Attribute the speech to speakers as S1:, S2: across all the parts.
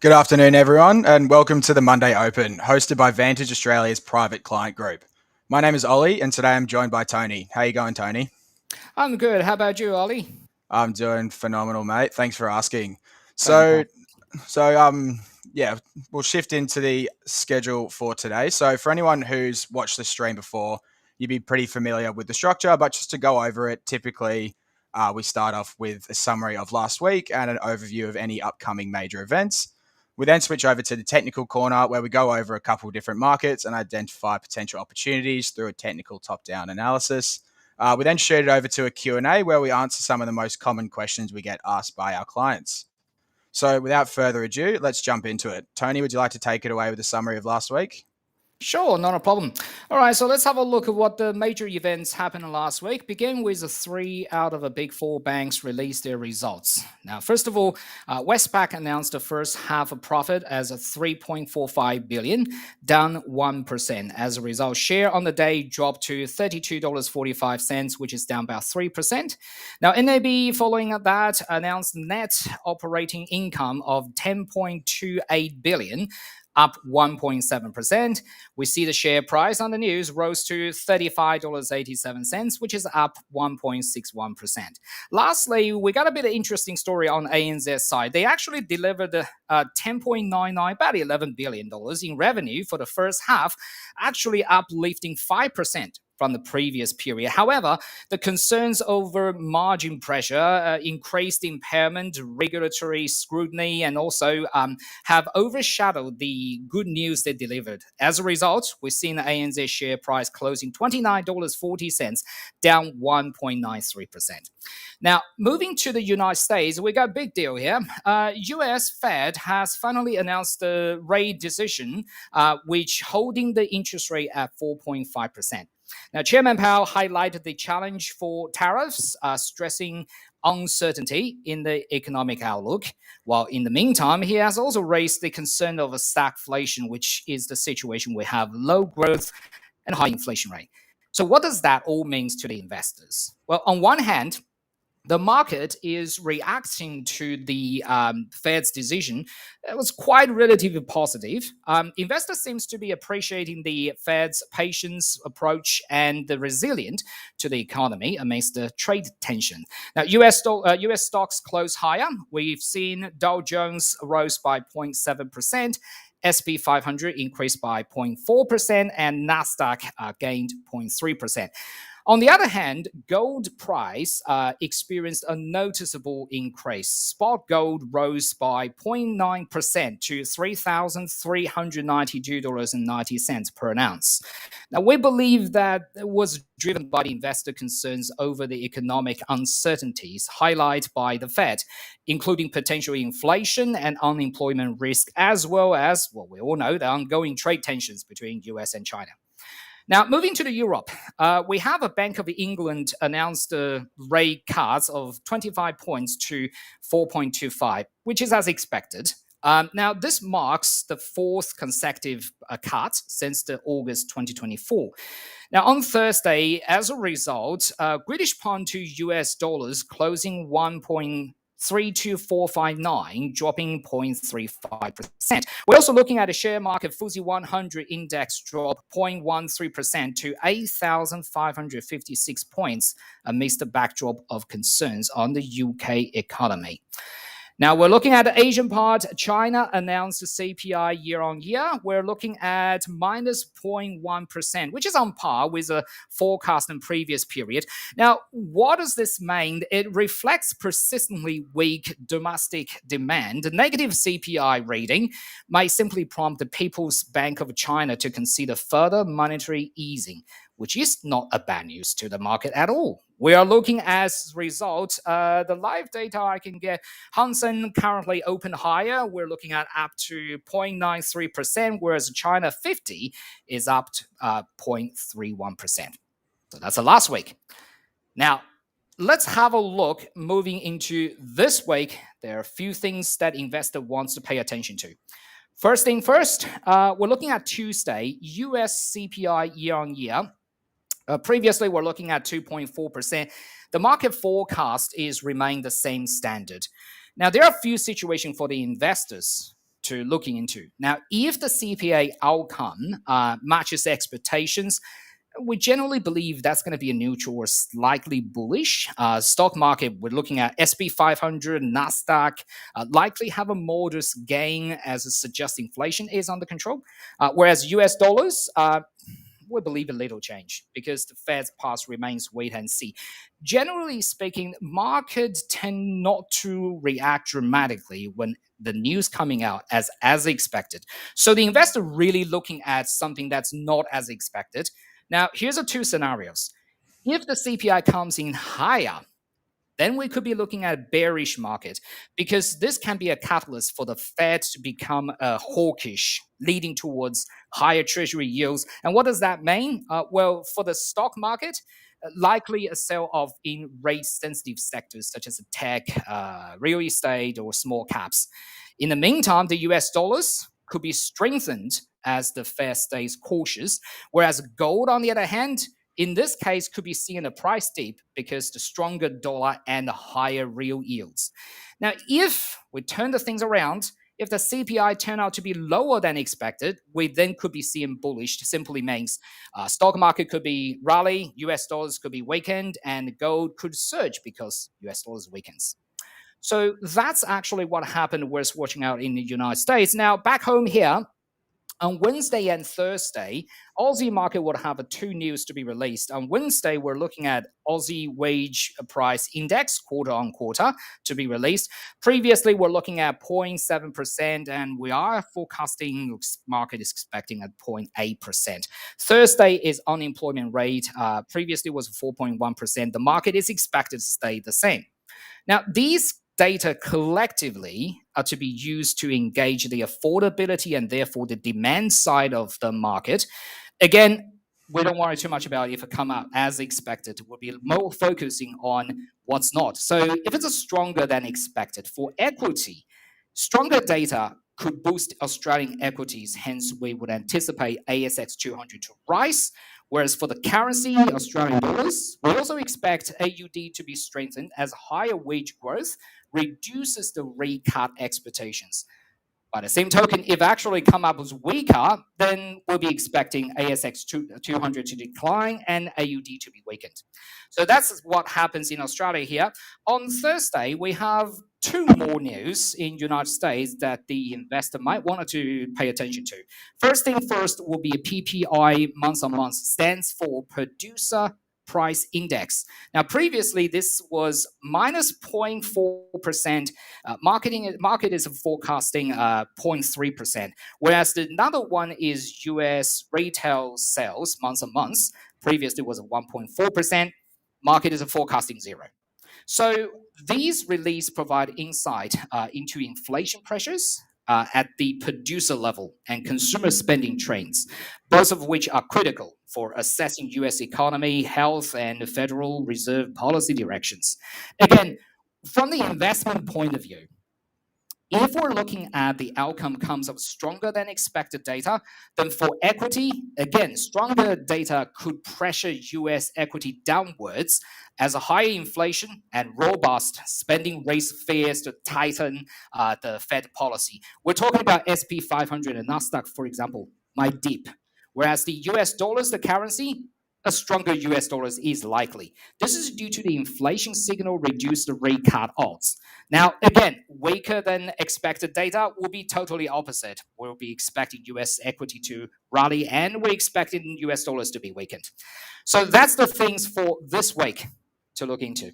S1: Good afternoon, everyone, and welcome to the Monday Open, hosted by Vantage Australia's private client group. My name is Ollie, and today I'm joined by Tony. How you going, Tony?
S2: I'm good. How about you, Ollie?
S1: I'm doing phenomenal, mate. Thanks for asking.
S2: No
S1: Yeah, we'll shift into the schedule for today. So for anyone who's watched the stream before, you'd be pretty familiar with the structure, but just to go over it, typically we start off with a summary of last week and an overview of any upcoming major events. We then switch over to the technical corner where we go over a couple of different markets and identify potential opportunities through a technical top-down analysis. We then shoot it over to a Q&A where we answer some of the most common questions we get asked by our clients. So without further ado, let's jump into it. Tony, would you like to take it away with a summary of last week?
S2: Sure, not a problem. All right, so let's have a look at what the major events happened last week. Begin with the 3 out of the big 4 banks released their results. Now, first of all, Westpac announced the first half of profit as a $3.45 billion, down 1%. As a result, share on the day dropped to $32.45, which is down about 3%. Now, NAB, following that, announced net operating income of $10.28 billion, up 1.7%. We see the share price on the news rose to $35.87, which is up 1.61%. Lastly, we got a bit of interesting story on ANZ side. They actually delivered $10.99, about $11 billion in revenue for the first half, actually uplifting 5% from the previous period. However, the concerns over margin pressure, increased impairment, regulatory scrutiny, and also have overshadowed the good news they delivered. As a result, we've seen the ANZ share price closing $29.40, down 1.93%. Now, moving to the United States, we got a big deal here. US Fed has finally announced the rate decision, which holding the interest rate at 4.5%. Now, Chairman Powell highlighted the challenge for tariffs, stressing uncertainty in the economic outlook. While in the meantime, he has also raised the concern of a stagflation, which is the situation we have low growth and high inflation rate. So what does that all mean to the investors? Well, on one hand, the market is reacting to the Fed's decision. It was quite relatively positive. Investors seems to be appreciating the Fed's patience approach and the resilient to the economy amidst the trade tension. Now, US stocks close higher. We've seen Dow Jones rose by 0.7%. SP 500 increased by 0.4%, and NASDAQ gained 0.3%. On the other hand, gold price experienced a noticeable increase. Spot gold rose by 0.9% to $3,392.90 per ounce. Now, we believe that it was driven by the investor concerns over the economic uncertainties highlighted by the Fed, including potential inflation and unemployment risk, as well as, well, we all know the ongoing trade tensions between US and China. Now, moving to Europe, we have a Bank of England announced a rate cuts of 25 points to 4.25, which is as expected. Now, this marks the 4th consecutive cut since the August 2024. Now, on Thursday, as a result, British pound to US dollars closing 1.32459, dropping 0.35%. We're also looking at a share market FTSE 100 index drop 0.13% to 8,556 points amidst the backdrop of concerns on the UK economy. Now, we're looking at the Asian part. China announced the CPI year on year. We're looking at minus 0.1%, which is on par with a forecast in previous period. Now, what does this mean? It reflects persistently weak domestic demand. The negative CPI reading might simply prompt the People's Bank of China to consider further monetary easing, which is not a bad news to the market at all. We are looking as a result, the live data I can get, Hang Seng currently open higher. We're looking at up to 0.93%, whereas China 50 is up to 0.31%. So that's the last week. Now, let's have a look moving into this week. There are a few things that investor wants to pay attention to. First thing first, we're looking at Tuesday, US CPI year on year. Previously, we're looking at 2.4%. The market forecast is remain the same standard. Now, there are a few situations for the investors. to looking into. Now, if the CPI outcome matches expectations, we generally believe that's going to be a neutral or slightly bullish. Stock market, we're looking at SP 500, Nasdaq, likely have a modest gain as it suggests inflation is under control. Whereas US dollars, we believe a little change because the Fed's path remains wait and see. Generally speaking, markets tend not to react dramatically when the news coming out as expected. So the investor really looking at something that's not as expected. Now, here's the two scenarios. If the CPI comes in higher, then we could be looking at a bearish market because this can be a catalyst for the Fed to become hawkish, leading towards higher treasury yields. And what does that mean? Well, for the stock market, likely a sell-off in rate-sensitive sectors such as tech, real estate, or small caps. In the meantime, the US dollars could be strengthened as the Fed stays cautious, whereas gold, on the other hand, in this case, could be seeing a price dip because the stronger dollar and the higher real yields. Now, if we turn the things around, if the CPI turn out to be lower than expected, we then could be seeing bullish. Simply means stock market could be rally, US dollars could be weakened, and gold could surge because US dollars weakens. So that's actually what happened worth watching out in the United States. Now, back home here, on Wednesday and Thursday, Aussie market will have two news to be released. On Wednesday, we're looking at Aussie wage price index quarter on quarter to be released. Previously, we're looking at 0.7%, and we are forecasting market is expecting at 0.8%. Thursday is unemployment rate. Previously was 4.1%. The market is expected to stay the same. Now, these data collectively are to be used to engage the affordability and therefore the demand side of the market. Again, we don't worry too much about if it come out as expected. We'll be more focusing on what's not. So if it's a stronger than expected for equity, stronger data could boost Australian equities. Hence, we would anticipate ASX 200 to rise. Whereas for the currency, Australian dollars, we also expect AUD to be strengthened as higher wage growth reduces the rate cut expectations. By the same token, if actually come up as weaker, then we'll be expecting ASX 200 to decline and AUD to be weakened. So that's what happens in Australia here. On Thursday, we have two more news in United States that the investor might want to pay attention to. First thing first will be a PPI month-on-month, stands for Producer Price Index. Now, previously, this was minus 0.4%. Market is forecasting 0.3%, whereas another one is US retail sales month-on-month. Previously, was 1.4%. Market is forecasting 0. So these releases provide insight into inflation pressures at the producer level and consumer spending trends, both of which are critical for assessing US economy, health, and Federal Reserve policy directions. Again, from the investment point of view, if we're looking at the outcome comes of stronger than expected data, then for equity, again, stronger data could pressure US equity downwards as a higher inflation and robust spending raise fears to tighten the Fed policy. We're talking about SP 500 and Nasdaq, for example, might dip. Whereas the US dollars, the currency, a stronger US dollars is likely. This is due to the inflation signal reduce the rate cut odds. Now, again, weaker than expected data will be totally opposite. We'll be expecting US equity to rally and we're expecting US dollars to be weakened. So that's the things for this week to look into.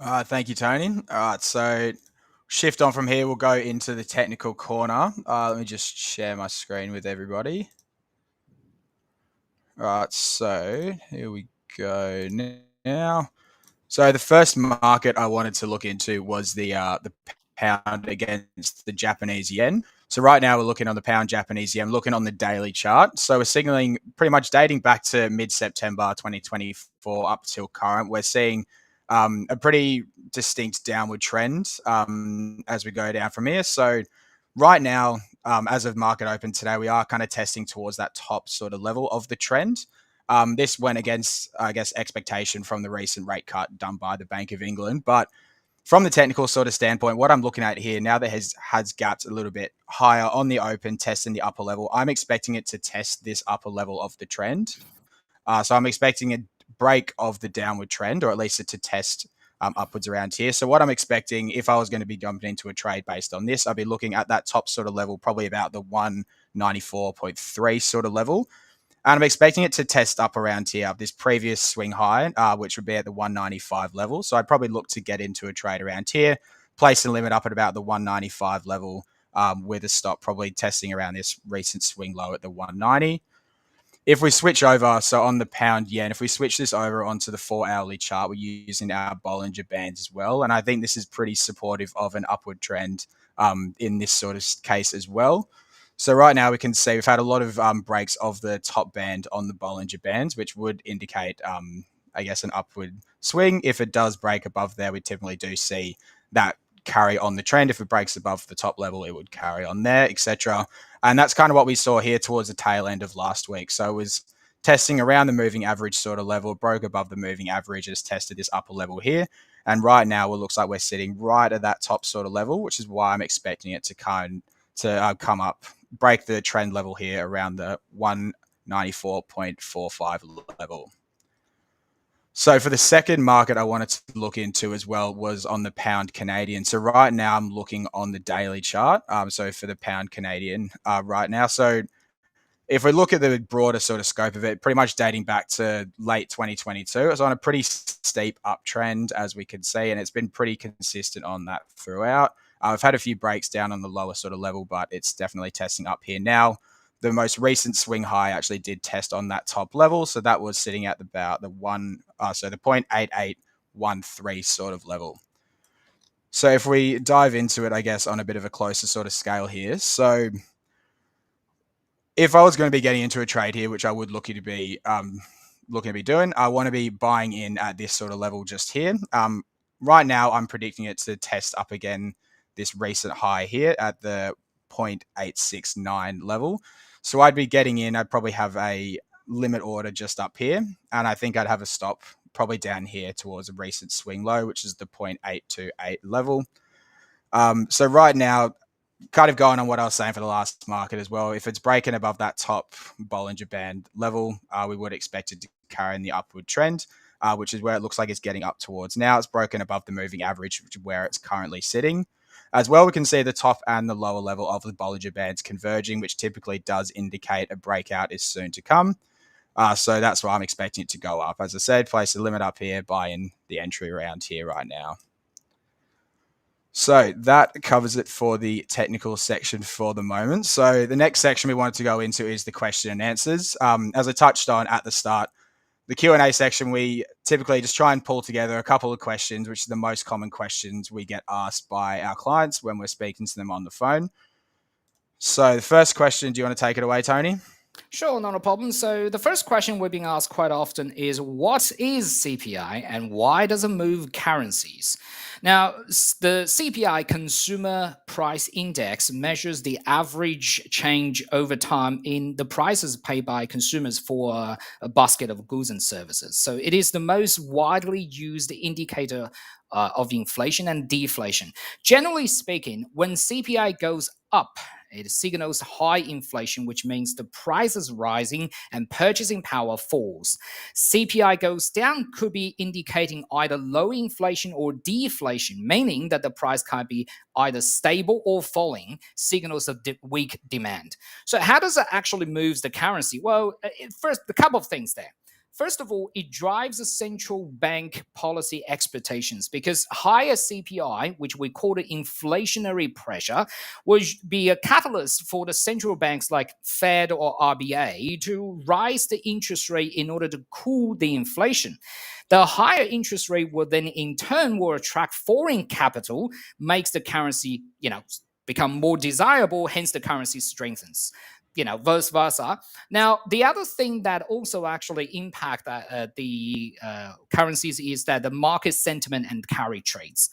S1: Thank you, Tony. All right, so shift on from here. We'll go into the technical corner. Let me just share my screen with everybody. All right, so here we go now. So the first market I wanted to look into was the pound against the Japanese yen. So right now we're looking on the pound Japanese yen, looking on the daily chart. So we're signaling pretty much dating back to mid-September 2024 up till current. We're seeing a pretty distinct downward trend as we go down from here. So right now, as of market open today, we are kind of testing towards that top sort of level of the trend. This went against, I guess, expectation from the recent rate cut done by the Bank of England. But from the technical sort of standpoint, what I'm looking at here now that has gapped a little bit higher on the open, testing the upper level, I'm expecting it to test this upper level of the trend. So I'm expecting a break of the downward trend, or at least it to test upwards around here. So what I'm expecting, if I was going to be jumping into a trade based on this, I'd be looking at that top sort of level, probably about the 194.3 sort of level. And I'm expecting it to test up around here, this previous swing high, which would be at the 195 level. So I'd probably look to get into a trade around here, place a limit up at about the 195 level, with a stop probably testing around this recent swing low at the 190. If we switch over, so on the pound yen, if we switch this over onto the 4-hourly chart, we're using our Bollinger Bands as well. And I think this is pretty supportive of an upward trend in this sort of case as well. So right now we can see we've had a lot of breaks of the top band on the Bollinger Bands, which would indicate, I guess, an upward swing. If it does break above there, we typically do see that carry on the trend. If it breaks above the top level, it would carry on there, etc. And that's kind of what we saw here towards the tail end of last week. So it was testing around the moving average sort of level, broke above the moving average, has tested this upper level here. And right now it looks like we're sitting right at that top sort of level, which is why I'm expecting it to come up, break the trend level here around the 194.45 level. So for the second market I wanted to look into as well was on the pound Canadian. So right now I'm looking on the daily chart. So for the pound Canadian right now. So if we look at the broader sort of scope of it, pretty much dating back to late 2022, it was on a pretty steep uptrend, as we can see, and it's been pretty consistent on that throughout. I've had a few breaks down on the lower sort of level, but it's definitely testing up here now. The most recent swing high actually did test on that top level, so that was sitting at about the 0.8813 sort of level. So if we dive into it, I guess on a bit of a closer sort of scale here, so if I was going to be getting into a trade here, which I would looking to be doing, I want to be buying in at this sort of level just here. Right now, I'm predicting it to test up again this recent high here at the 0.869 level. So I'd be getting in. I'd probably have a limit order just up here, and I think I'd have a stop probably down here towards a recent swing low, which is the 0.828 level. So right now, kind of going on what I was saying for the last market as well, if it's breaking above that top Bollinger Band level, we would expect it to carry in the upward trend, which is where it looks like it's getting up towards. Now it's broken above the moving average, which is where it's currently sitting. As well, we can see the top and the lower level of the Bollinger Bands converging, which typically does indicate a breakout is soon to come. So that's why I'm expecting it to go up. As I said, place a limit up here, buy in the entry around here right now. So that covers it for the technical section for the moment. So the next section we wanted to go into is the question and answers. As I touched on at the start, the Q&A section, we typically just try and pull together a couple of questions, which are the most common questions we get asked by our clients when we're speaking to them on the phone. So the first question, do you want to take it away, Tony?
S2: Sure, not a problem. So the first question we're being asked quite often is, what is CPI and why does it move currencies? Now, the CPI, Consumer Price Index, measures the average change over time in the prices paid by consumers for a basket of goods and services. So it is the most widely used indicator of inflation and deflation. Generally speaking, when CPI goes up, it signals high inflation, which means the price is rising and purchasing power falls. CPI goes down could be indicating either low inflation or deflation, meaning that the price can be either stable or falling, signals of weak demand. So how does it actually move the currency? Well, first, a couple of things there. First of all, it drives the central bank policy expectations because higher CPI, which we call the inflationary pressure, will be a catalyst for the central banks like Fed or RBA to rise the interest rate in order to cool the inflation. The higher interest rate will then in turn will attract foreign capital, makes the currency, become more desirable, hence the currency strengthens. Vice versa. Now, the other thing that also actually impact the currencies is that the market sentiment and carry trades.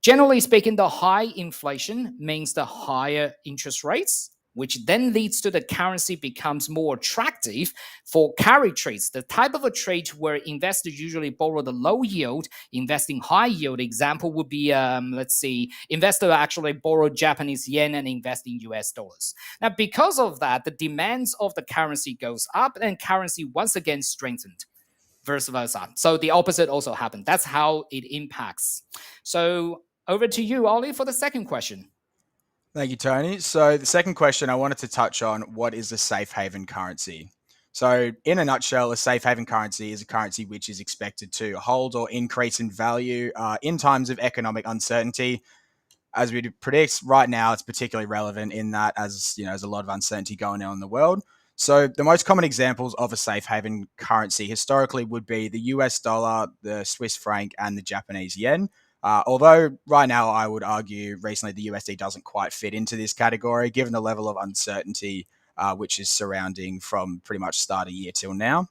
S2: Generally speaking, the high inflation means the higher interest rates. which then leads to the currency becomes more attractive for carry trades, the type of a trade where investors usually borrow the low yield, investing high yield. Example would be, let's see, investor actually borrow Japanese yen and invest in US dollars. Now, because of that, the demands of the currency goes up and currency once again strengthened. Vice versa. So the opposite also happened. That's how it impacts. So over to you, Ollie, for the second question.
S1: Thank you, Tony. So the second question I wanted to touch on, what is a safe haven currency? So in a nutshell, a safe haven currency is a currency which is expected to hold or increase in value in times of economic uncertainty. As we predict right now, it's particularly relevant in that as you know, there's a lot of uncertainty going on in the world. So the most common examples of a safe haven currency historically would be the US dollar, the Swiss franc, and the Japanese yen. Although right now I would argue recently the USD doesn't quite fit into this category, given the level of uncertainty which is surrounding from pretty much start of year till now.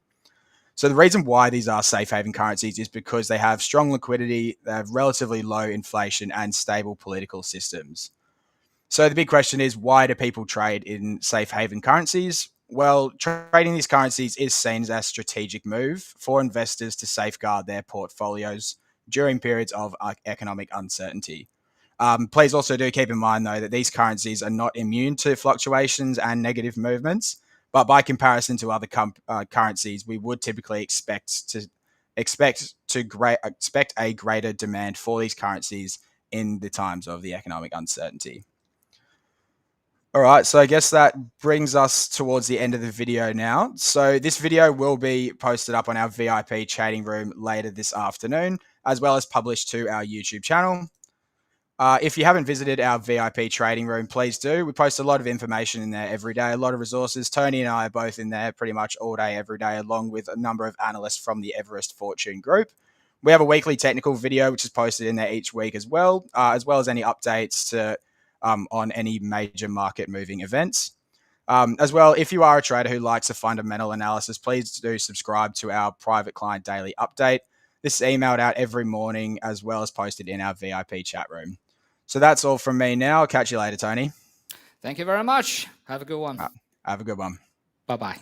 S1: So the reason why these are safe haven currencies is because they have strong liquidity, they have relatively low inflation, and stable political systems. So the big question is, why do people trade in safe haven currencies? Well, trading these currencies is seen as a strategic move for investors to safeguard their portfolios during periods of economic uncertainty. Please also do keep in mind, though, that these currencies are not immune to fluctuations and negative movements. But by comparison to other currencies, we would typically expect a greater demand for these currencies in the times of the economic uncertainty. All right, so I guess that brings us towards the end of the video now. So this video will be posted up on our VIP trading room later this afternoon, as well as published to our YouTube channel. If you haven't visited our VIP trading room, please do. We post a lot of information in there every day, a lot of resources. Tony and I are both in there pretty much all day, every day, along with a number of analysts from the Everest Fortune Group. We have a weekly technical video, which is posted in there each week as well as any updates to on any major market moving events. As well, if you are a trader who likes a fundamental analysis, please do subscribe to our private client daily update. This is emailed out every morning as well as posted in our VIP chat room. So that's all from me now. I'll catch you later, Tony.
S2: Thank you very much. Have a good one.
S1: Have a good one.
S2: Bye-bye.